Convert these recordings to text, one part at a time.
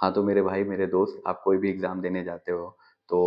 हाँ, तो मेरे भाई मेरे दोस्त, आप कोई भी एग्ज़ाम देने जाते हो तो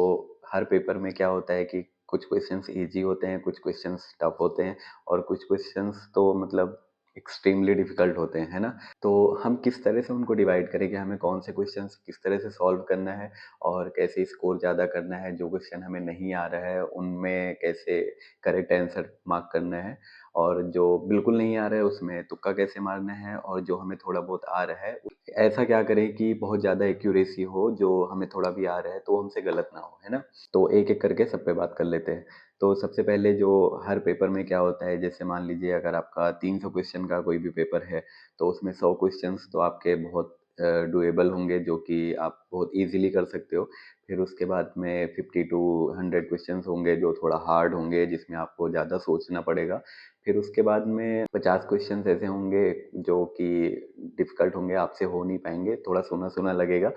हर पेपर में क्या होता है कि कुछ क्वेश्चंस ईज़ी होते हैं, कुछ क्वेश्चंस टफ होते हैं और कुछ क्वेश्चंस तो मतलब एक्सट्रीमली डिफ़िकल्ट होते हैं, है ना? तो हम किस तरह से उनको डिवाइड करें कि हमें कौन से क्वेश्चंस किस तरह से सॉल्व करना है और कैसे स्कोर ज़्यादा करना है, जो क्वेश्चन हमें नहीं आ रहा है उनमें कैसे करेक्ट आंसर मार्क करना है और जो बिल्कुल नहीं आ रहा है उसमें तुक्का कैसे मारना है और जो हमें थोड़ा बहुत आ रहा है ऐसा क्या करें कि बहुत ज़्यादा एक्यूरेसी हो, जो हमें थोड़ा भी आ रहा है तो वो हमसे गलत ना हो, है ना? तो एक-एक करके सब पे बात कर लेते हैं। तो सबसे पहले जो हर पेपर में क्या होता है, जैसे मान लीजिए अगर आपका 300 क्वेश्चन का कोई भी पेपर है, तो उसमें 100 क्वेश्चंस तो आपके बहुत डूएबल होंगे, जो कि आप बहुत ईज़िली कर सकते हो। फिर उसके बाद में 50 टू 100 क्वेश्चंस होंगे जो थोड़ा हार्ड होंगे, जिसमें आपको ज़्यादा सोचना पड़ेगा। फिर उसके बाद में 50 क्वेश्चंस ऐसे होंगे जो कि डिफ़िकल्ट होंगे, आपसे हो नहीं पाएँगे, थोड़ा सुना-सुना लगेगा।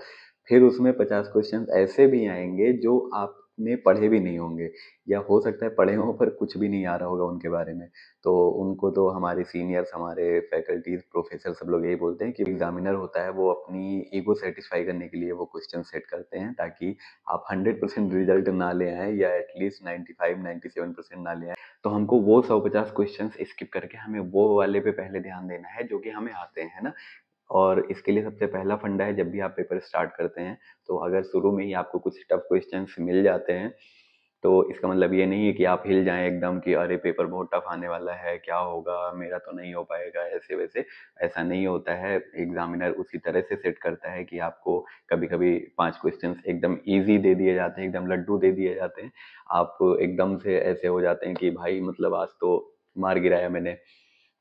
फिर उसमें 50 क्वेश्चंस ऐसे भी आएँगे जो आपने पढ़े भी नहीं होंगे या हो सकता है पढ़े हों पर कुछ भी नहीं आ रहा होगा उनके बारे में। तो उनको तो हमारे सीनियर्स, हमारे फैकल्टीज़, प्रोफ़ेसर सब लोग यही बोलते हैं कि एग्ज़ामिनर होता है वो अपनी ईगो सैटिस्फाई करने के लिए वो क्वेश्चन सेट करते हैं, ताकि आप 100% रिज़ल्ट ना ले आएँ या एटलीस्ट 95-97% ना ले आएँ। तो हमको वो 150 क्वेश्चंस स्किप करके हमें वो वाले पे पहले ध्यान देना है जो कि हमें आते हैं, है ना? और इसके लिए सबसे पहला फंडा है, जब भी आप पेपर स्टार्ट करते हैं, तो अगर शुरू में ही आपको कुछ टफ क्वेश्चंस मिल जाते हैं, तो इसका मतलब ये नहीं है कि आप हिल जाएँ एकदम कि अरे! पेपर बहुत टफ आने वाला है, क्या होगा? मेरा तो नहीं हो पाएगा, ऐसे-वैसे। ऐसा नहीं होता है, एग्ज़ामिनर उसी तरह से सेट करता है कि आपको कभी-कभी 5 क्वेश्चंस एकदम ईज़ी दे दिए जाते हैं, एकदम लड्डू दे दिए जाते हैं। आप एकदम से ऐसे हो जाते हैं कि भाई मतलब आज तो मार गिराया मैंने।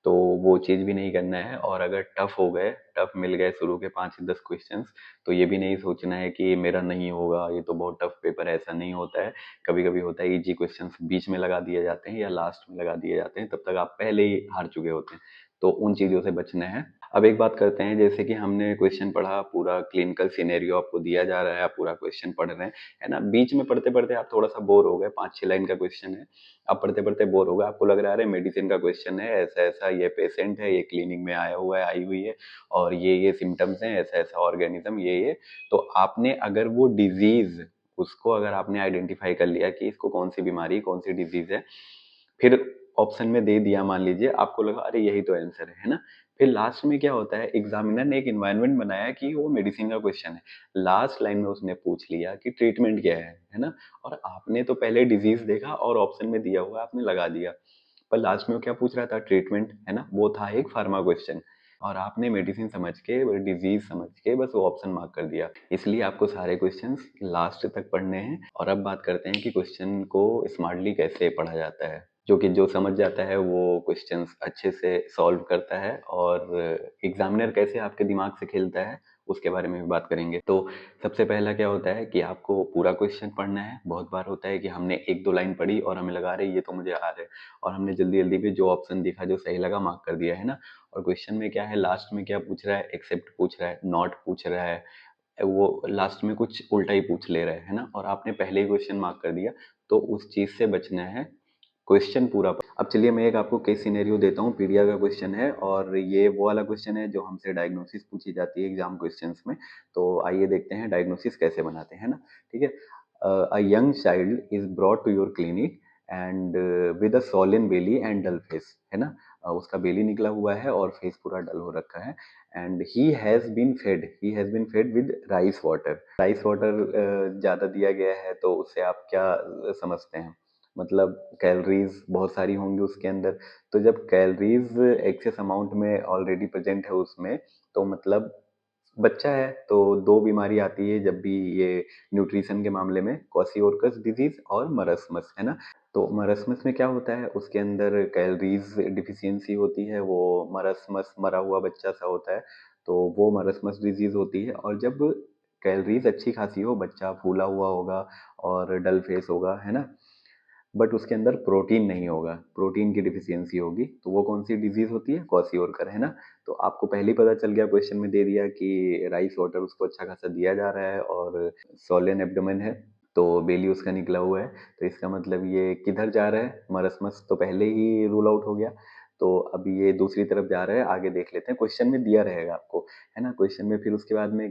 तो वो चीज़ भी नहीं करना है और अगर टफ हो गए, टफ मिल गए शुरू के 5-10 क्वेश्चंस, तो ये भी नहीं सोचना है कि मेरा नहीं होगा, ये तो बहुत टफ पेपर है, ऐसा नहीं होता है। कभी-कभी होता है ईज़ी क्वेश्चंस बीच में लगा दिए जाते हैं या लास्ट में लगा दिए जाते हैं, तब तक आप पहले ही हार चुके होते हैं। तो उन चीज़ों से बचना है। अब एक बात करते हैं, जैसे कि हमने क्वेश्चन पढ़ा, पूरा क्लिनिकल सिनेरियो आपको दिया जा रहा है, आप पूरा क्वेश्चन पढ़ रहे हैं, है ना? बीच में पढ़ते-पढ़ते आप थोड़ा-सा बोर हो गए, 5-6 लाइन का क्वेश्चन है, आप पढ़ते-पढ़ते बोर हो गए, आपको लग रहा है अरे मेडिसिन का क्वेश्चन है, ऐसा-ऐसा ये पेशेंट है, ये क्लिनिक में आया हुआ है, आई हुई है और ये सिम्पटम्स हैं, ऐसा-ऐसा ऑर्गेनिज्म ये। तो आपने अगर वो डिज़ीज़ उसको अगर आपने आइडेंटिफ़ाई कर लिया कि इसको कौन-सी बीमारी, कौन-सी डिज़ीज़ है, फिर ऑप्शन में दे दिया मान लीजिए, आपको लगा अरे यही तो आंसर है ना? फिर लास्ट में क्या होता है, एग्ज़ामिनर ने एक एनवायरनमेंट बनाया कि वो मेडिसिन का क्वेश्चन है। लास्ट लाइन में उसने पूछ लिया कि ट्रीटमेंट क्या है ना? और आपने तो पहले डिज़ीज़ देखा और ऑप्शन में दिया हुआ है, आपने लगा दिया। पर लास्ट में वो क्या पूछ रहा था, ट्रीटमेंट, है ना? वो था एक फार्मा क्वेश्चन और आपने मेडिसिन समझ के, वो डिज़ीज़ समझ के बस वो ऑप्शन मार्क कर दिया। इसलिए आपको सारे क्वेश्चंस लास्ट तक पढ़ने हैं और अब बात करते हैं कि क्वेश्चन को स्मार्टली कैसे पढ़ा जाता है। जो समझ जाता है वो क्वेश्चंस अच्छे से सॉल्व करता है और एग्ज़ामिनर कैसे आपके दिमाग से खेलता है, उसके बारे में भी बात करेंगे। तो सबसे पहला क्या होता है कि आपको पूरा क्वेश्चन पढ़ना है। बहुत बार होता है कि हमने 1-2 लाइन पढ़ी और हमें लगा अरे ये तो मुझे आ रहा है और हमने जल्दी-जल्दी में जो ऑप्शन दिखा, जो सही लगा मार्क कर दिया, है ना? और क्वेश्चन में क्या है, लास्ट में क्या पूछ रहा है, एक्सेप्ट पूछ रहा है, नॉट पूछ रहा है, वो लास्ट में कुछ उल्टा ही पूछ ले रहा है ना? और आपने पहले ही क्वेश्चन मार्क कर दिया, तो उस चीज़ से बचना है, क्वेश्चन पूरा अब चलिए मैं एक आपको केस सिनेरियो देता हूँ, पीडिया का क्वेश्चन है और ये वो वाला क्वेश्चन है जो हमसे डायग्नोसिस पूछी जाती है एग्ज़ाम क्वेश्चंस में। तो आइए देखते हैं डायग्नोसिस कैसे बनाते हैं ना? ठीक है? A young child is brought to your clinic and with a swollen belly and dull face, है ना? उसका बेली निकला हुआ है और फेस पूरा डल हो रखा है and he has been fed with rice water. Rice water ज़्यादा दिया गया है तो उससे आप क्या समझते हैं? मतलब कैलोरीज़ बहुत सारी होंगी उसके अंदर, तो जब कैलोरीज़ एक्सेस अमाउंट में ऑलरेडी प्रेज़ेंट है उसमें, तो मतलब बच्चा है, तो 2 बीमारी आती है जब भी ये न्यूट्रिशन के मामले में, क्वाशियोर्कस डिज़ीज़ और मरस्मस, है ना? तो मरस्मस में क्या होता है, उसके अंदर कैलोरीज़ डिफ़िशियंसी होती है, वो मरस्मस मरा हुआ बच्चा-सा होता है, तो वो मरस्मस डिज़ीज़ होती है और जब कैलोरीज़ अच्छी खासी हो, बच्चा फूला हुआ होगा और डल फेस होगा, है ना? बट उसके अंदर प्रोटीन नहीं होगा, प्रोटीन की डिफिशियंसी होगी, तो वो कौन सी डिजीज होती है, क्वाशियोरकर, है ना? तो आपको पहले ही पता चल गया, क्वेश्चन में दे दिया कि राइस वाटर उसको अच्छा खासा दिया जा रहा है और सोलेन एब्डोमेन है, तो बेली उसका निकला हुआ है, तो इसका मतलब ये किधर जा रहा है, मरस्मस तो पहले ही रूल आउट हो गया। तो अभी ये दूसरी तरफ जा रहा है, आगे देख लेते हैं। क्वेश्चन में दिया रहेगा आपको, है ना, क्वेश्चन में फिर उसके बाद में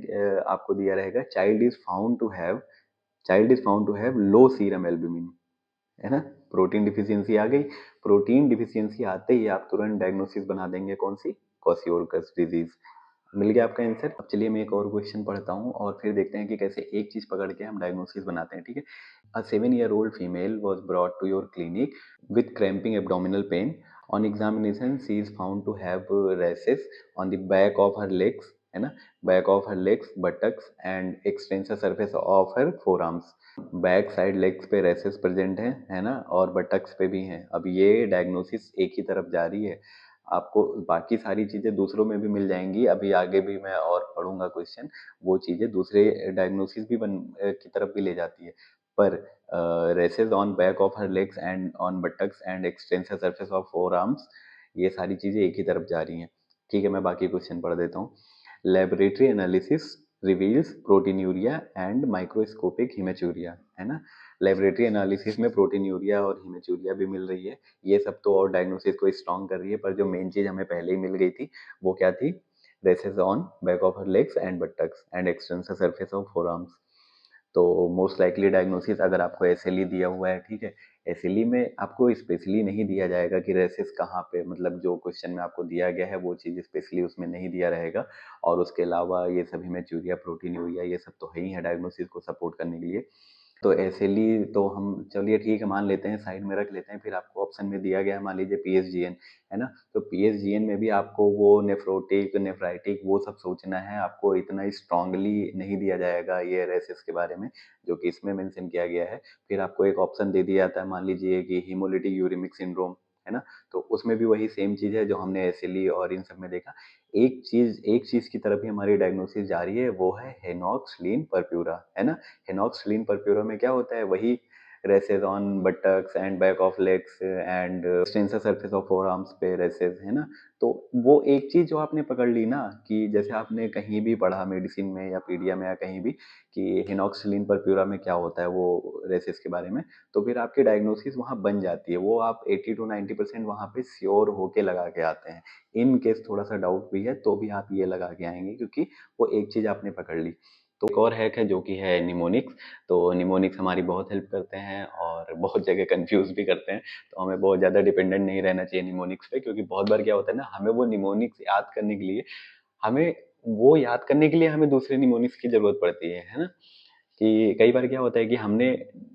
आपको दिया रहेगा child is found to have low serum albumin, है ना। प्रोटीन डिफिशियंसी आ गई। प्रोटीन डिफिशियंसी आते ही आप तुरंत डायग्नोसिस बना देंगे, कौन सी, क्वाशियोर्कस डिजीज। मिल गया आपका आंसर। अब चलिए मैं एक और क्वेश्चन पढ़ता हूँ और फिर देखते हैं कि कैसे एक चीज पकड़ के हम डायग्नोसिस बनाते हैं, ठीक है। A 7-year-old female was brought to your clinic with cramping abdominal pain. On examination, she is found to have rashes on the back of her legs, है ना, back of her legs, buttocks and extensor surface of her forearms. Back side legs पे races present हैं, है ना, और buttocks पे भी हैं। अब ये डायग्नोसिस एक ही तरफ जा रही है। आपको बाकी सारी चीजें दूसरों में भी मिल जाएंगी, अभी आगे भी मैं और पढ़ूंगा क्वेश्चन, वो चीजें दूसरे डायग्नोसिस भी की तरफ भी ले जाती है। पर rashes on back of her legs and on buttocks and extensor surface of forearms, ये सारी चीजें एक ही तरफ जा रही हैं। ठीक है, मैं बाकी क्वेश्चन पढ़ देता हूँ। Laboratory analysis reveals proteinuria and microscopic haematuria, है ना। लेबोरेटरी एनालिसिस में प्रोटीन्यूरिया और हिमेचूरिया भी मिल रही है। ये सब तो और डायग्नोसिस को स्ट्रॉन्ग कर रही है, पर जो मेन चीज हमें पहले ही मिल गई थी वो क्या थी, rashes on back of her legs and buttocks and extensor surface of forearms. तो मोस्ट लाइकली डायग्नोसिस अगर आपको एसएलई दिया हुआ है, ठीक है, एसएलई में आपको स्पेशली नहीं दिया जाएगा कि रेसिस कहाँ पे, मतलब जो क्वेश्चन में आपको दिया गया है वो चीज़ स्पेशली उसमें नहीं दिया रहेगा। और उसके अलावा ये सभी में यूरिया, प्रोटीन यूरिया, ये सब तो है ही है डायग्नोसिस को सपोर्ट करने के लिए। तो एसएलई तो हम चलिए ठीक है मान लेते हैं, साइड में रख लेते हैं। फिर आपको ऑप्शन में दिया गया है, मान लीजिए पीएसजीएन, है ना। तो पीएसजीएन में भी आपको वो नेफ्रोटिक, नेफ्राइटिक वो सब सोचना है, आपको इतना स्ट्रांगली नहीं दिया जाएगा ये रेसिस के बारे में जो कि इसमें मेंशन किया गया है। फिर आपको एक ऑप्शन दे दिया जाता है, मान लीजिए कि हीमोलिटिक यूरिमिक सिंड्रोम, है ना। तो उसमें भी वही सेम चीज है जो हमने एसएलई और इन सब में देखा। एक चीज की तरफ ही हमारी डायग्नोसिस जा रही है, वो है हेनॉक्स लीन परप्यूरा, है ना। हेनॉक्स लीन परप्यूरा में क्या होता है, वही rashes on buttocks and back of legs and extensor surface of forearms पे रेसेस, है ना। तो वो एक चीज जो आपने पकड़ ली ना, कि जैसे आपने कहीं भी पढ़ा मेडिसिन में या पीडिया में या कहीं भी कि हिनॉक्सिलिन परप्यूरा में क्या होता है वो रेसेस के बारे में, तो फिर आपकी डायग्नोसिस वहाँ बन जाती है। वो आप 80 to 90% वहाँ पे श्योर होके लगा के आते हैं। इन केस थोड़ा सा डाउट भी है तो भी आप ये लगा के आएंगे, क्योंकि वो एक चीज आपने पकड़ ली। तो एक और हैक है जो कि है निमोनिक्स। तो निमोनिक्स हमारी बहुत हेल्प करते हैं और बहुत जगह कंफ्यूज भी करते हैं। तो हमें बहुत ज़्यादा डिपेंडेंट नहीं रहना चाहिए निमोनिक्स पे, क्योंकि बहुत बार क्या होता है ना, हमें वो निमोनिक्स याद करने के लिए हमें हमें दूसरे निमोनिक्स की जरूरत पड़ती है ना। कि कई बार क्या होता है कि हमने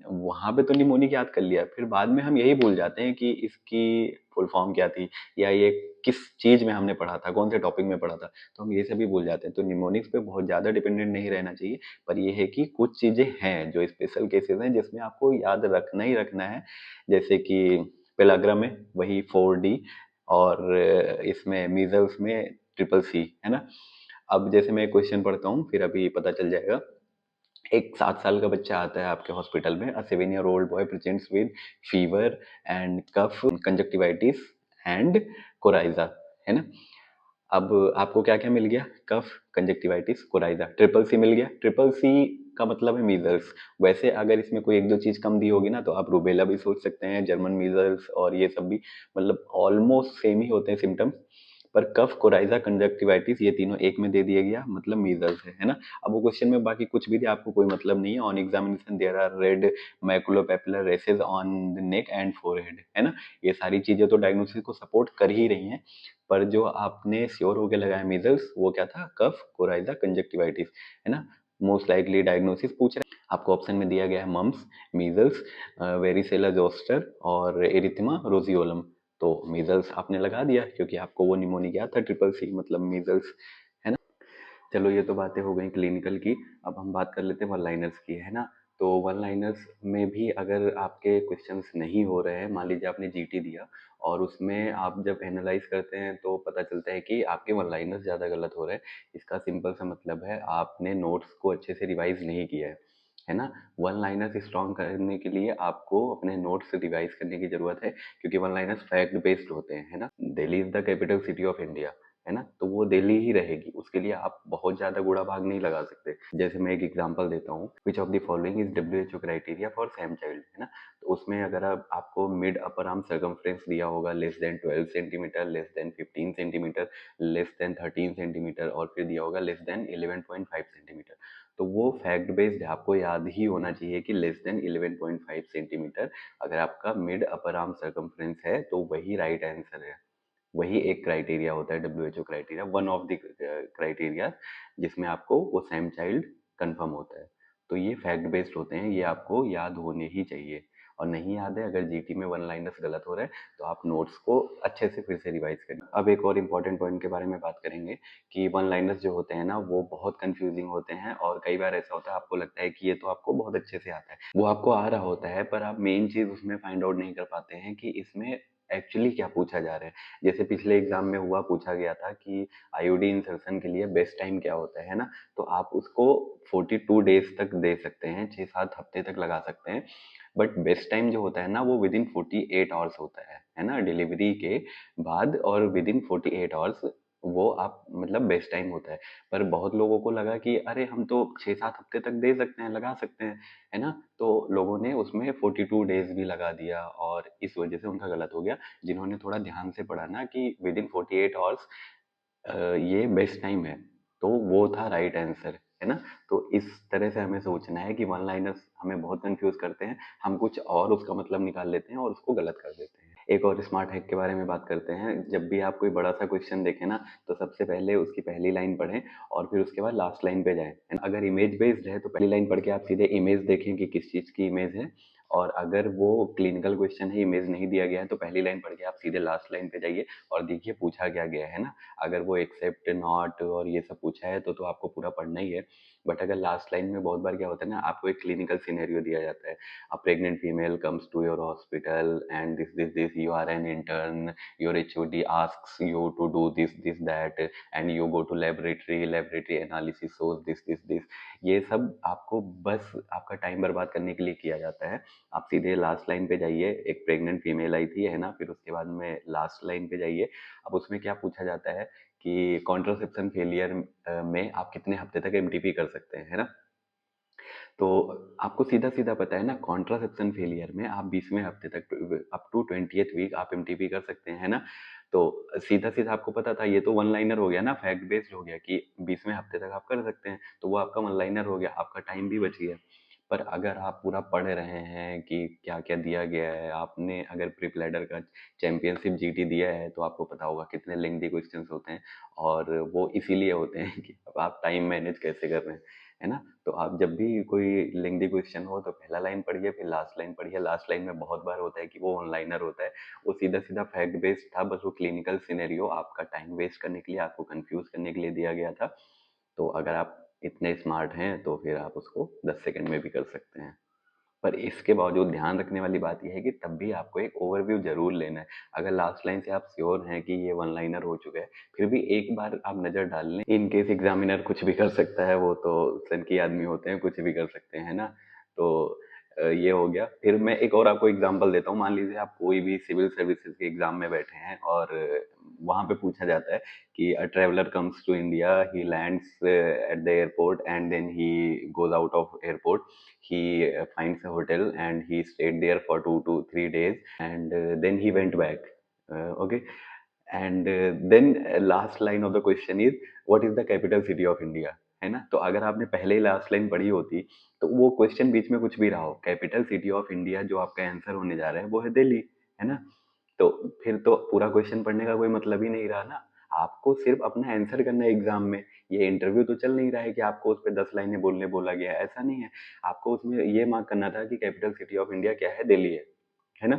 वहां पे तो निमोनिक याद कर लिया, फिर बाद में हम यही भूल जाते हैं कि इसकी फुल फॉर्म क्या थी, या ये किस चीज में हमने पढ़ा था, कौन से टॉपिक में पढ़ा था, तो हम ये सभी भूल जाते हैं। तो निमोनिक्स पे बहुत ज्यादा डिपेंडेंट नहीं रहना चाहिए। पर यह है कि कुछ चीजें हैं जो स्पेशल केसेस हैं जिसमें आपको याद रखना ही रखना है। जैसे कि पेलाग्रा में वही 4D, और इसमें मीजल्स में CCC, है ना। अब जैसे मैं क्वेश्चन पढ़ता हूँ फिर अभी पता चल जाएगा। एक 7 साल का बच्चा आता है आपके हॉस्पिटल में। A 7-year-old boy presents with fever and cough, conjunctivitis and coryza, है ना। अब आपको क्या क्या मिल गया, cough, conjunctivitis, coryza, triple C मिल गया। ट्रिपल सी का मतलब है मीजल्स। वैसे अगर इसमें कोई एक दो चीज कम दी होगी ना तो आप रूबेला भी सोच सकते हैं, जर्मन मीजल्स और ये सब भी, मतलब ऑलमोस्ट सेम ही होते हैं सिम्टम्स। पर कफ, कोराइजा, कंजक्टिवाइटिस ये तीनों एक में दे दिया गया, मतलब मीजल्स है ना। अब वो क्वेश्चन में बाकी कुछ भी दे आपको कोई मतलब नहीं है। On examination there are red maculopapular rashes on the neck and forehead, है ना। ये सारी चीजें तो डायग्नोसिस को सपोर्ट कर ही रही हैं। पर जो आपने श्योर होके लगाया मीजल्स, वो क्या था, कफ, कोराइजा, कंजक्टिवाइटिस, है ना। मोस्ट लाइकली डायग्नोसिस पूछ रहे हैं आपको, ऑप्शन में दिया गया है मम्स, मीजल्स, वेरिसेला जोस्टर और एरिथमा रोजियोलम। तो मीजल्स आपने लगा दिया क्योंकि आपको वो निमोनिया था, CCC मतलब मीजल्स, है ना। चलो ये तो बातें हो गई क्लिनिकल की। अब हम बात कर लेते हैं वन लाइनर्स की, है ना। तो वन लाइनर्स में भी अगर आपके क्वेश्चंस नहीं हो रहे हैं, मान लीजिए आपने जीटी दिया और उसमें आप जब एनालाइज करते हैं तो पता चलता है कि आपके वन लाइनर्स ज़्यादा गलत हो रहे हैं, इसका सिंपल सा मतलब है आपने नोट्स को अच्छे से रिवाइज नहीं किया है ना। वन लाइनर्स स्ट्रॉन्ग करने के लिए आपको अपने नोट्स रिवाइज करने की जरूरत है, क्योंकि वन लाइनर्स फैक्ट बेस्ड होते हैं, है ना। Delhi is the capital city of India, है ना? तो वो दिल्ली ही रहेगी, उसके लिए आप बहुत ज़्यादा गुणा भाग नहीं लगा सकते। जैसे मैं एक एग्जांपल देता हूँ, which of the following is WHO criteria for same child, है ना? तो उसमें अगर आपको मिड अपर आर्म सर्कमफ्रेंस दिया होगा less than 12 centimetre, less than 15 centimetre, less than 13 centimetre और फिर दिया होगा लेस देन 11.5 सेंटीमीटर। तो वो फैक्ट बेस्ड है, आपको याद ही होना चाहिए कि लेस देन 11.5 सेंटीमीटर अगर आपका मिड अपर आर्म सर्कमफ्रेंस है तो वही राइट आंसर है। वही एक क्राइटेरिया होता है WHO criteria, one of the criteria जिसमें आपको वो सेम चाइल्ड कंफर्म होता है। तो ये फैक्ट बेस्ड होते हैं, ये आपको याद होने ही चाहिए। और नहीं याद है, अगर जीटी में वन लाइनर्स गलत हो रहा है तो आप नोट्स को अच्छे से फिर से रिवाइज करें। अब एक और इम्पॉर्टेंट पॉइंट के बारे में बात करेंगे कि वन लाइनर्स जो होते हैं ना वो बहुत कंफ्यूजिंग होते हैं, और कई बार ऐसा होता है आपको लगता है कि ये तो आपको बहुत अच्छे से आता है, वो आपको आ रहा होता है, पर आप मेन चीज उसमें फाइंड आउट नहीं कर पाते हैं कि इसमें एक्चुअली क्या पूछा जा रहा है। जैसे पिछले एग्जाम में हुआ, पूछा गया था कि आईओडी इंसर्शन के लिए बेस्ट टाइम क्या होता है ना? तो आप उसको 42 डेज तक दे सकते हैं, 6-7 हफ्ते तक लगा सकते हैं। बट बेस्ट टाइम जो होता है ना वो विद इन 48 आवर्स होता है ना, डिलीवरी के बाद, और विद इन 48 आवर्स वो आप मतलब बेस्ट टाइम होता है। पर बहुत लोगों को लगा कि अरे हम तो 6-7 हफ्ते तक दे सकते हैं, लगा सकते हैं, है ना? तो लोगों ने उसमें 42 डेज भी लगा दिया और इस वजह से उनका गलत हो गया। जिन्होंने थोड़ा ध्यान से पढ़ा ना कि विद इन 48 आवर्स ये बेस्ट टाइम है, तो वो था राइट आंसर, है ना? तो इस तरह से हमें सोचना है कि वन लाइनर्स हमें बहुत कंफ्यूज करते हैं, हम कुछ और उसका मतलब निकाल लेते हैं और उसको गलत कर देते हैं। एक और स्मार्ट हैक के बारे में बात करते हैं। जब भी आप कोई बड़ा सा क्वेश्चन देखें ना, तो सबसे पहले उसकी पहली लाइन पढ़ें और फिर उसके बाद लास्ट लाइन पे जाएं, है ना? अगर इमेज बेस्ड है तो पहली लाइन पढ़ के आप सीधे इमेज देखें कि किस चीज़ की इमेज है, और अगर वो क्लिनिकल क्वेश्चन है, इमेज नहीं दिया गया है, तो पहली लाइन पढ़ के आप सीधे लास्ट लाइन पे जाइए और देखिए पूछा क्या गया है ना। अगर वो एक्सेप्ट, नॉट और ये सब पूछा है तो आपको पूरा पढ़ना ही है। बट अगर लास्ट लाइन में बहुत बार क्या होता है ना, आपको एक क्लिनिकल सिनेरियो दिया जाता है, a pregnant female comes to your hospital and this you are an intern, your HOD asks you to do this this that and you go to laboratory analysis shows this. ये सब आपको बस आपका time बर्बाद करने के लिए किया जाता है। आप सीधे लास्ट लाइन पे जाइए, एक प्रेग्नेंट फीमेल आई थी, है ना? फिर उसके बाद में लास्ट लाइन पे जाइए। अब उसमें क्या पूछा जाता है कि कॉन्ट्रासेप्शन फेलियर में आप कितने हफ्ते तक एमटीपी कर सकते हैं, है ना? तो आपको सीधा सीधा पता है ना, कॉन्ट्रासेप्शन फेलियर में आप 20वें हफ्ते तक अप टू 20th वीक आप एमटीपी कर सकते हैं, है ना? तो सीधा सीधा आपको पता था, ये तो वन लाइनर हो गया ना, फैक्ट बेस्ड हो गया कि 20वें हफ्ते तक आप कर सकते हैं, तो वो आपका वन लाइनर हो गया, आपका टाइम भी बच गया। पर अगर आप पूरा पढ़ रहे हैं कि क्या क्या दिया गया है, आपने अगर प्रिप लैडर का चैंपियनशिप जीटी दिया है तो आपको पता होगा कितने लेंथी क्वेश्चंस होते हैं, और वो इसीलिए होते हैं कि अब आप टाइम मैनेज कैसे कर रहे हैं, है ना? तो आप जब भी कोई लेंथी क्वेश्चन हो तो पहला लाइन पढ़िए, फिर लास्ट लाइन पढ़िए। लास्ट लाइन में बहुत बार होता है कि वो वन लाइनर होता है, वो सीधा सीधा फैक्ट बेस्ड था, बस वो क्लिनिकल सिनेरियो आपका टाइम वेस्ट करने के लिए, आपको कंफ्यूज करने के लिए दिया गया था। तो अगर आप इतने स्मार्ट हैं तो फिर आप उसको 10 सेकंड में भी कर सकते हैं। पर इसके बावजूद ध्यान रखने वाली बात यह है कि तब भी आपको एक ओवरव्यू जरूर लेना है। अगर लास्ट लाइन से आप श्योर हैं कि ये वन लाइनर हो चुका है, फिर भी एक बार आप नज़र डाल लें, इन केस एग्जामिनर कुछ भी कर सकता है, वो तो सन की आदमी होते हैं, कुछ भी कर सकते हैं ना। तो ये हो गया। फिर मैं एक और आपको एग्जांपल देता हूँ। मान लीजिए आप कोई भी सिविल सर्विसेज के एग्जाम में बैठे हैं और वहाँ पे पूछा जाता है कि a traveller comes to India, he lands at the airport and then he goes out of airport, he finds a hotel and he stayed there for 2 to 3 days and then he went back. Okay, and then last line of the question is what is the capital city of India, है ना? तो अगर आपने पहले ही last line पढ़ी होती तो वो क्वेश्चन बीच में कुछ भी रहा हो, कैपिटल सिटी ऑफ इंडिया जो आपका आंसर होने जा रहा है वो है दिल्ली, है ना? तो फिर तो पूरा क्वेश्चन पढ़ने का कोई मतलब ही नहीं रहा ना। आपको सिर्फ अपना आंसर करना है एग्जाम में। ये इंटरव्यू तो चल नहीं रहा है कि आपको उस पे 10 लाइनें बोलने बोला गया है, ऐसा नहीं है। आपको उसमें ये मार्क करना था कि कैपिटल सिटी ऑफ इंडिया क्या है? दिल्ली है ना?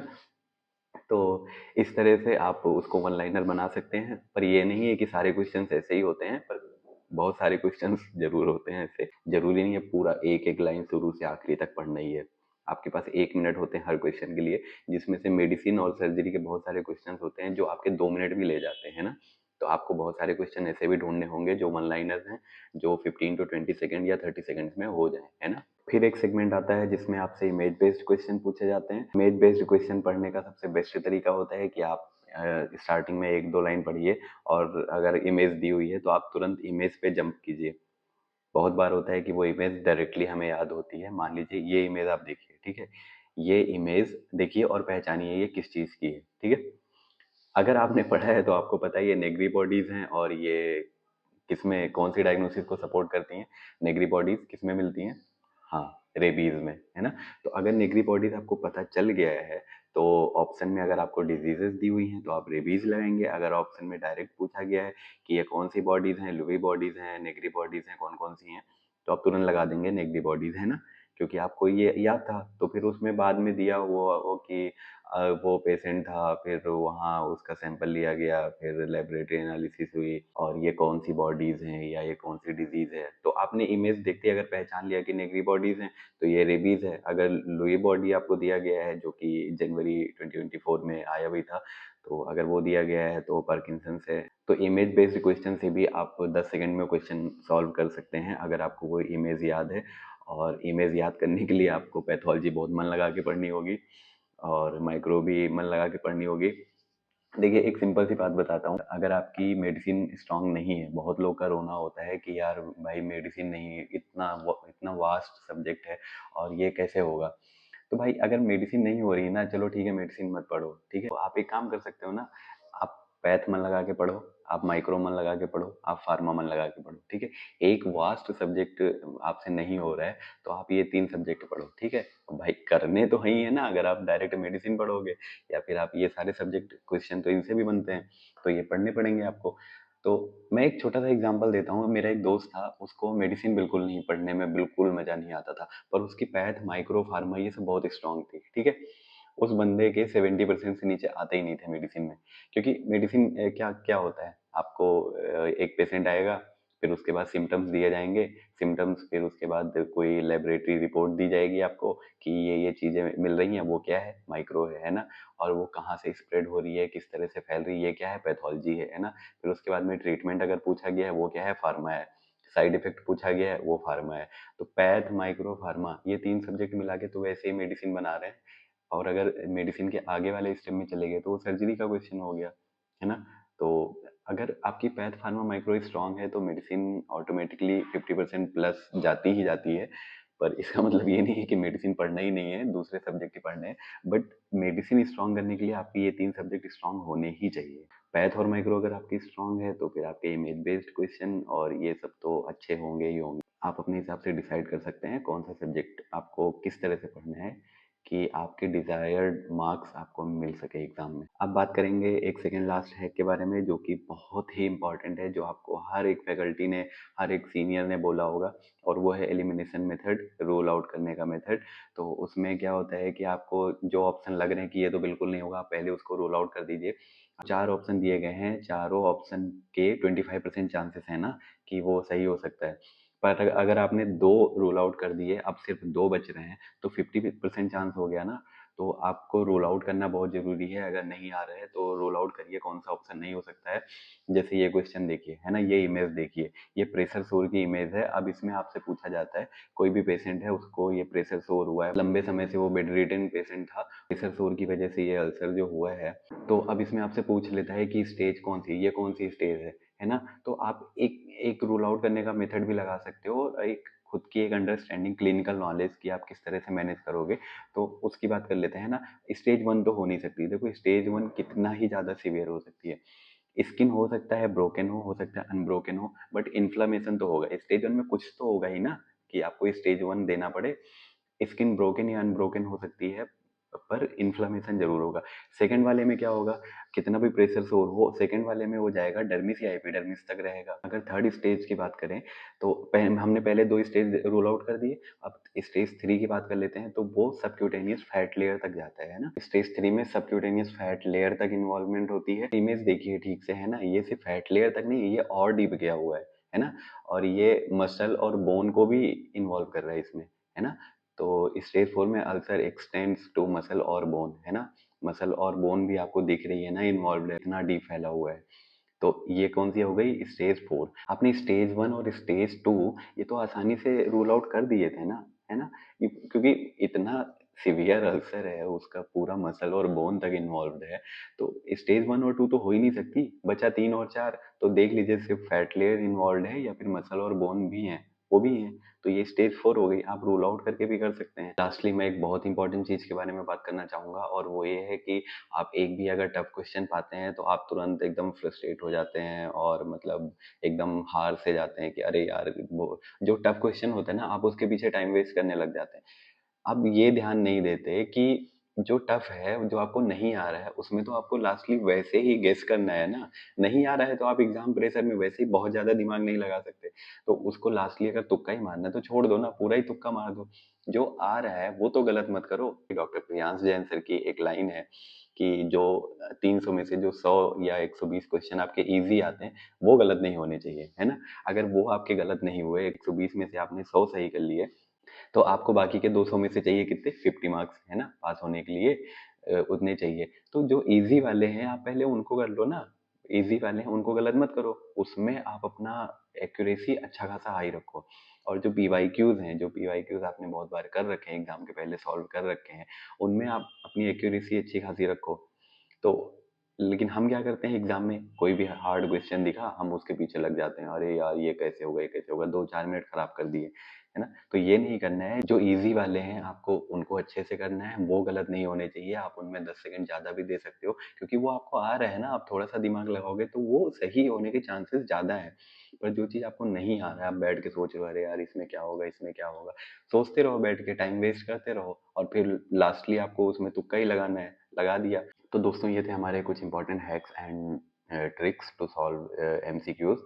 तो इस तरह से आप उसको वन लाइनर बना सकते हैं, पर ये नहीं है कि सारे क्वेश्चंस ऐसे ही होते हैं, पर बहुत सारे क्वेश्चंस जरूर होते हैं ऐसे। जरूरी नहीं है पूरा एक एक लाइन शुरू से आखिरी तक पढ़ना ही है। आपके पास 1 मिनट होते हैं हर क्वेश्चन के लिए, जिसमें से मेडिसिन और सर्जरी के बहुत सारे क्वेश्चंस होते हैं जो आपके 2 मिनट भी ले जाते हैं ना। तो आपको बहुत सारे क्वेश्चन ऐसे भी ढूंढने होंगे जो वन लाइनर्स हैं, जो 15 to 20 सेकंड या 30 सेकंड्स में हो जाए, है ना? फिर एक सेगमेंट आता है जिसमें आपसे इमेज बेस्ड क्वेश्चन पूछे जाते हैं। इमेज बेस्ड क्वेश्चन पढ़ने का सबसे बेस्ट तरीका होता है कि आप स्टार्टिंग में 1-2 लाइन पढ़िए और अगर इमेज दी हुई है तो आप तुरंत इमेज पे जंप कीजिए। बहुत बार होता है कि वो इमेज डायरेक्टली हमें याद होती है। मान लीजिए ये इमेज आप देखिए, ठीक है? ये इमेज देखिए और पहचानिए ये किस चीज़ की है, ठीक है? अगर आपने पढ़ा है तो आपको पता है ये नेगरी बॉडीज़ हैं और ये किसमें कौन-सी डायग्नोसिस को सपोर्ट करती हैं? नेगरी बॉडीज़ किसमें मिलती हैं? हाँ, रेबीज़ में, है ना? तो अगर नेगरी बॉडीज़ आपको पता चल गया है, तो ऑप्शन में अगर आपको डिजीज़ेज़ दी हुई हैं, तो आप रेबीज़ लगाएँगे। अगर ऑप्शन में डायरेक्ट पूछा गया है कि ये कौन-सी बॉडीज़ हैं, लुई बॉडीज़ हैं, नेगरी बॉडीज़ हैं, कौन-कौन सी हैं, तो आप तुरंत लगा देंगे नेगरी बॉडीज़, है ना? क्योंकि आपको ये याद था, तो फिर उसमें बाद में दिया हुआ वो कि वो पेशेंट था, फिर वहाँ उसका सैंपल लिया गया, फिर लेबोरेटरी एनालिसिस हुई और ये कौन-सी बॉडीज़ हैं या ये कौन-सी डिज़ीज़ है। तो आपने इमेज देखते ही अगर पहचान लिया कि नेगरी बॉडीज़ हैं, तो ये रेबीज़ है। अगर लुई बॉडी आपको दिया गया है, जो कि जनवरी 2024 में आया भी था, तो अगर वो दिया गया है, तो पार्किंसंस है। तो इमेज बेस्ड क्वेश्चन से भी आप 10 सेकंड में क्वेश्चन सॉल्व कर सकते हैं, अगर आपको वो इमेज याद है। और इमेज याद करने के लिए आपको पैथोलॉजी बहुत मन लगा के पढ़नी होगी और माइक्रो भी मन लगा के पढ़नी होगी। देखिए, एक सिंपल सी बात बताता हूँ, अगर आपकी मेडिसिन स्ट्रांग नहीं है, बहुत लोग का रोना होता है कि यार भाई मेडिसिन नहीं है, इतना वास्ट सब्जेक्ट है और ये कैसे होगा? तो भाई अगर मेडिसिन नहीं हो रही है ना, चलो ठीक है मेडिसिन मत पढ़ो, ठीक है? तो आप एक काम कर सकते हो ना, आप पैथ मन लगा के पढ़ो, आप माइक्रो मन लगा के पढ़ो, आप फार्मा मन लगा के पढ़ो, ठीक है? एक वास्ट सब्जेक्ट आपसे नहीं हो रहा है, तो आप ये 3 सब्जेक्ट पढ़ो, ठीक है? भाई करने तो है ही है ना, अगर आप डायरेक्ट मेडिसिन पढ़ोगे या फिर आप ये सारे सब्जेक्ट क्वेश्चन तो इनसे भी बनते हैं, तो ये पढ़ने पड़ेंगे आपको। तो मैं एक छोटा-सा एग्ज़ाम्पल देता हूँ, मेरा एक दोस्त था, उसको मेडिसिन बिल्कुल नहीं पढ़ने में बिल्कुल मज़ा नहीं आता था। पर उसकी पैथ, माइक्रो, फार्मा ये सब बहुत स्ट्रॉन्ग थी, ठीक है? उस बंदे के 70% से नीचे आते ही नहीं थे मेडिसिन में, क्योंकि मेडिसिन क्या क्या होता है, आपको एक पेशेंट आएगा, फिर उसके बाद सिम्पटम्स दिए जाएँगे, सिम्पटम्स फिर उसके बाद कोई लैबोरेटरी रिपोर्ट दी जाएगी आपको कि ये चीज़ें मिल रही हैं, वो क्या है? माइक्रो है ना? और वो कहाँ से स्प्रेड हो रही है, किस तरह से फैल रही है, ये क्या है? पैथोलॉजी है ना? फिर उसके बाद में ट्रीटमेंट अगर पूछा गया है, वो क्या है? फार्मा है। साइड इफ़ेक्ट पूछा गया है, वो फार्मा है। तो पैथ, माइक्रो, फार्मा ये 3 सब्जेक्ट मिला के तो वैसे ही मेडिसिन बना रहे हैं। और अगर मेडिसिन के आगे वाले स्टेप में चले गए तो वो सर्जरी का क्वेश्चन हो गया, है ना? तो अगर आपकी पैथ, फार्मा, माइक्रो स्ट्रॉन्ग है तो मेडिसिन ऑटोमेटिकली 50% प्लस जाती ही जाती है। पर इसका मतलब ये नहीं है कि मेडिसिन पढ़ना ही नहीं है, दूसरे सब्जेक्ट ही पढ़ने हैं। बट मेडिसिन स्ट्रॉन्ग करने के लिए आपके ये 3 सब्जेक्ट स्ट्रॉन्ग होने ही चाहिए। पैथ और माइक्रो अगर आपकी स्ट्रॉन्ग है तो फिर आपके इमेज बेस्ड क्वेश्चन और ये सब तो अच्छे होंगे ही होंगे। आप अपने हिसाब से डिसाइड कर सकते हैं कौन सा सब्जेक्ट आपको किस तरह से पढ़ना है कि आपके डिजायर्ड मार्क्स आपको मिल सके एग्जाम में। अब बात करेंगे एक सेकेंड लास्ट हैक के बारे में, जो कि बहुत ही इंपॉर्टेंट है, जो आपको हर एक फैकल्टी ने, हर एक सीनियर ने बोला होगा, और वो है एलिमिनेशन मेथड, रोल आउट करने का मेथड। तो उसमें क्या होता है कि आपको जो ऑप्शन लग रहे हैं कि ये तो बिल्कुल नहीं होगा, आप पहले उसको रोल आउट कर दीजिए। 4 ऑप्शन दिए गए हैं, चारों ऑप्शन के 25% चांसेस है ना कि वो सही हो सकता है। पर अगर आपने 2 रूल आउट कर दिए, अब सिर्फ 2 बच रहे हैं, तो 50% चांस हो गया ना। तो आपको रोल आउट करना बहुत ज़रूरी है। अगर नहीं आ रहा है तो रोल आउट करिए कौन सा ऑप्शन नहीं हो सकता है। जैसे ये क्वेश्चन देखिए, है ना? ये इमेज देखिए, ये प्रेशर सोर की इमेज है। अब इसमें आपसे पूछा जाता है, कोई भी पेशेंट है, उसको ये प्रेशर सोर हुआ है, लंबे समय से वो बेड रिडन पेशेंट था, प्रेशर सोर की वजह से ये अल्सर जो हुआ है। तो अब इसमें आपसे पूछ लेता है कि स्टेज कौन सी, ये कौन सी स्टेज है ना? तो आप एक एक रूल आउट करने का मेथड भी लगा सकते हो, और एक खुद की एक अंडरस्टैंडिंग, क्लिनिकल नॉलेज की आप किस तरह से मैनेज करोगे, तो उसकी बात कर लेते हैं ना। स्टेज 1 तो हो नहीं सकती। देखो स्टेज 1 कितना ही ज़्यादा सीवियर हो सकती है। स्किन हो सकता है ब्रोकन हो सकता है अनब्रोकन हो, बट इन्फ्लेमेशन तो होगा। स्टेज 1 में कुछ तो होगा ही ना कि आपको स्टेज 1 देना पड़े। स्किन ब्रोकन या अनब्रोकन हो सकती है, पर इन्फ्लेमेशन जरूर होगा। सेकंड वाले में क्या होगा, कितना भी प्रेशर सोर हो, सेकंड वाले में वो जाएगा डर्मिस या एपिडर्मिस तक रहेगा। अगर थर्ड स्टेज की बात करें तो हमने पहले 2 स्टेज रूल आउट कर दिए। अब स्टेज 3 की बात कर लेते हैं, तो वो सबक्यूटेनियस फैट लेयर तक जाता है ना। स्टेज 3 में सबक्यूटेनियस फैट लेयर तक इन्वॉल्वमेंट होती है। इमेज देखिए ठीक से, है ना? ये सिर्फ फैट लेयर तक नहीं, ये और डीप गया हुआ है ना? और ये मसल और बोन को भी इन्वॉल्व कर रहा है इसमें, है ना? तो स्टेज 4 में अल्सर एक्सटेंड्स टू मसल और बोन, है ना? मसल और बोन भी आपको दिख रही है ना, इन्वॉल्व है, इतना डीप फैला हुआ है। तो ये कौन सी हो गई, स्टेज 4। आपने स्टेज 1 और स्टेज 2 ये तो आसानी से रूल आउट कर दिए थे ना, है ना? क्योंकि इतना सीवियर अल्सर है, उसका पूरा मसल और बोन तक इन्वॉल्व्ड है, तो स्टेज 1 और 2 तो हो ही नहीं सकती, बचा 3 और 4। तो देख लीजिए सिर्फ फैट लेयर इन्वॉल्व्ड है या फिर मसल और बोन भी हैं, वो भी हैं। तो ये स्टेज 4 हो गई, आप रूल आउट करके भी कर सकते हैं। लास्टली मैं एक बहुत इंपॉर्टेंट चीज़ के बारे में बात करना चाहूँगा, और वो ये है कि आप एक भी अगर टफ क्वेश्चन पाते हैं तो आप तुरंत एकदम फ्रस्ट्रेट हो जाते हैं और मतलब एकदम हार से जाते हैं कि अरे यार, वो जो टफ क्वेश्चन होता है ना, आप उसके पीछे टाइम वेस्ट करने लग जाते हैं। आप ये ध्यान नहीं देते कि जो टफ है, जो आपको नहीं आ रहा है, उसमें तो आपको लास्टली वैसे ही गेस करना है ना। नहीं आ रहा है तो आप एग्ज़ाम प्रेशर में वैसे ही बहुत ज़्यादा दिमाग नहीं लगा सकते। तो उसको लास्टली अगर तुक्का ही मारना है तो छोड़ दो ना, पूरा ही तुक्का मार दो। जो आ रहा है वो तो गलत मत करो। डॉक्टर प्रियांश जैन सर की एक लाइन है कि जो 300 में से जो 100 या 120 क्वेश्चन आपके ईज़ी आते हैं, वो गलत नहीं होने चाहिए, है ना? अगर वो आपके गलत नहीं हुए, 120 में से आपने 100 सही कर लिए, तो आपको बाकी के 200 में से चाहिए कितने? 50 मार्क्स, है ना? पास होने के लिए उतने चाहिए। तो जो ईज़ी वाले हैं आप पहले उनको कर लो ना। ईज़ी वाले हैं उनको गलत मत करो। उसमें आप अपना एक्यूरेसी अच्छा खासा हाई रखो। और जो पीवाईक्यूज़ हैं, जो पीवाईक्यूज़ आपने बहुत बार कर रखे हैं, एग्ज़ाम के पहले सॉल्व कर रखे हैं, उनमें आप अपनी एक्यूरेसी अच्छी खासी रखो। तो लेकिन हम क्या करते हैं एग्ज़ाम में, कोई भी हार्ड क्वेश्चन दिखा, हम उसके पीछे लग जाते हैं। अरे यार! ये कैसे होगा, ये कैसे होगा? 2-4 मिनट खराब कर दिए, है ना? तो ये नहीं करना है। जो ईज़ी वाले हैं आपको उनको अच्छे से करना है, वो गलत नहीं होने चाहिए। आप उनमें 10 सेकंड ज़्यादा भी दे सकते हो, क्योंकि वो आपको आ रहा है ना, आप थोड़ा-सा दिमाग लगाओगे तो वो सही होने के चांसेस ज़्यादा हैं। पर जो चीज़ आपको नहीं आ रहा है, आप बैठ के सोच रहे हो, अरे यार! इसमें क्या होगा, इसमें क्या होगा? सोचते रहो बैठ के, टाइम वेस्ट करते रहो और फिर लास्टली आपको उसमें तुक्का ही लगाना है, लगा दिया। तो दोस्तों ये थे हमारे कुछ important hacks and tricks to solve MCQs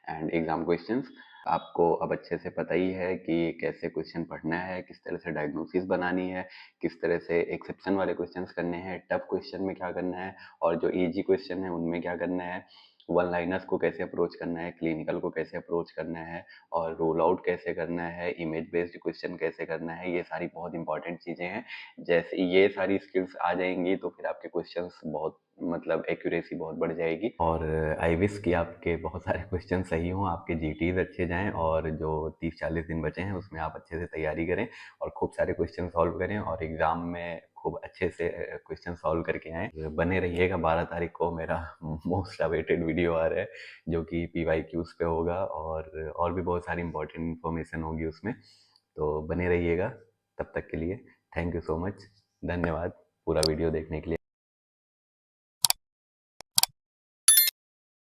and exam questions. आपको अब अच्छे से पता ही है कि कैसे क्वेश्चन पढ़ना है, किस तरह से डायग्नोसिस बनानी है, किस तरह से एक्सेप्शन वाले क्वेश्चंस करने हैं, टफ क्वेश्चन में क्या करना है और जो इजी क्वेश्चन है उनमें क्या करना है, वन लाइनर्स को कैसे अप्रोच करना है, क्लिनिकल को कैसे अप्रोच करना है और रोल आउट कैसे करना है, इमेज बेस्ड क्वेश्चन कैसे करना है। ये सारी बहुत इंपॉर्टेंट चीज़ें हैं। जैसे ये सारी स्किल्स आ जाएंगी तो फिर आपके क्वेश्चंस बहुत मतलब एक्यूरेसी बहुत बढ़ जाएगी। और आई विश कि आपके बहुत सारे क्वेश्चन सही हों, आपके जीटीज अच्छे जाएं और जो 30-40 दिन बचे हैं उसमें आप अच्छे से तैयारी करें और खूब सारे क्वेश्चन सॉल्व करें और एग्ज़ाम में खूब अच्छे से क्वेश्चन सॉल्व करके आएँ। बने रहिएगा, 12 तारीख को मेरा मोस्ट अवेटेड वीडियो आ रहा है जो कि पीवाईक्यूज़ पे होगा और भी बहुत सारी इंपॉर्टेंट इन्फॉर्मेशन होगी उसमें। तो बने रहिएगा, तब तक के लिए थैंक यू सो मच, धन्यवाद पूरा वीडियो देखने के लिए।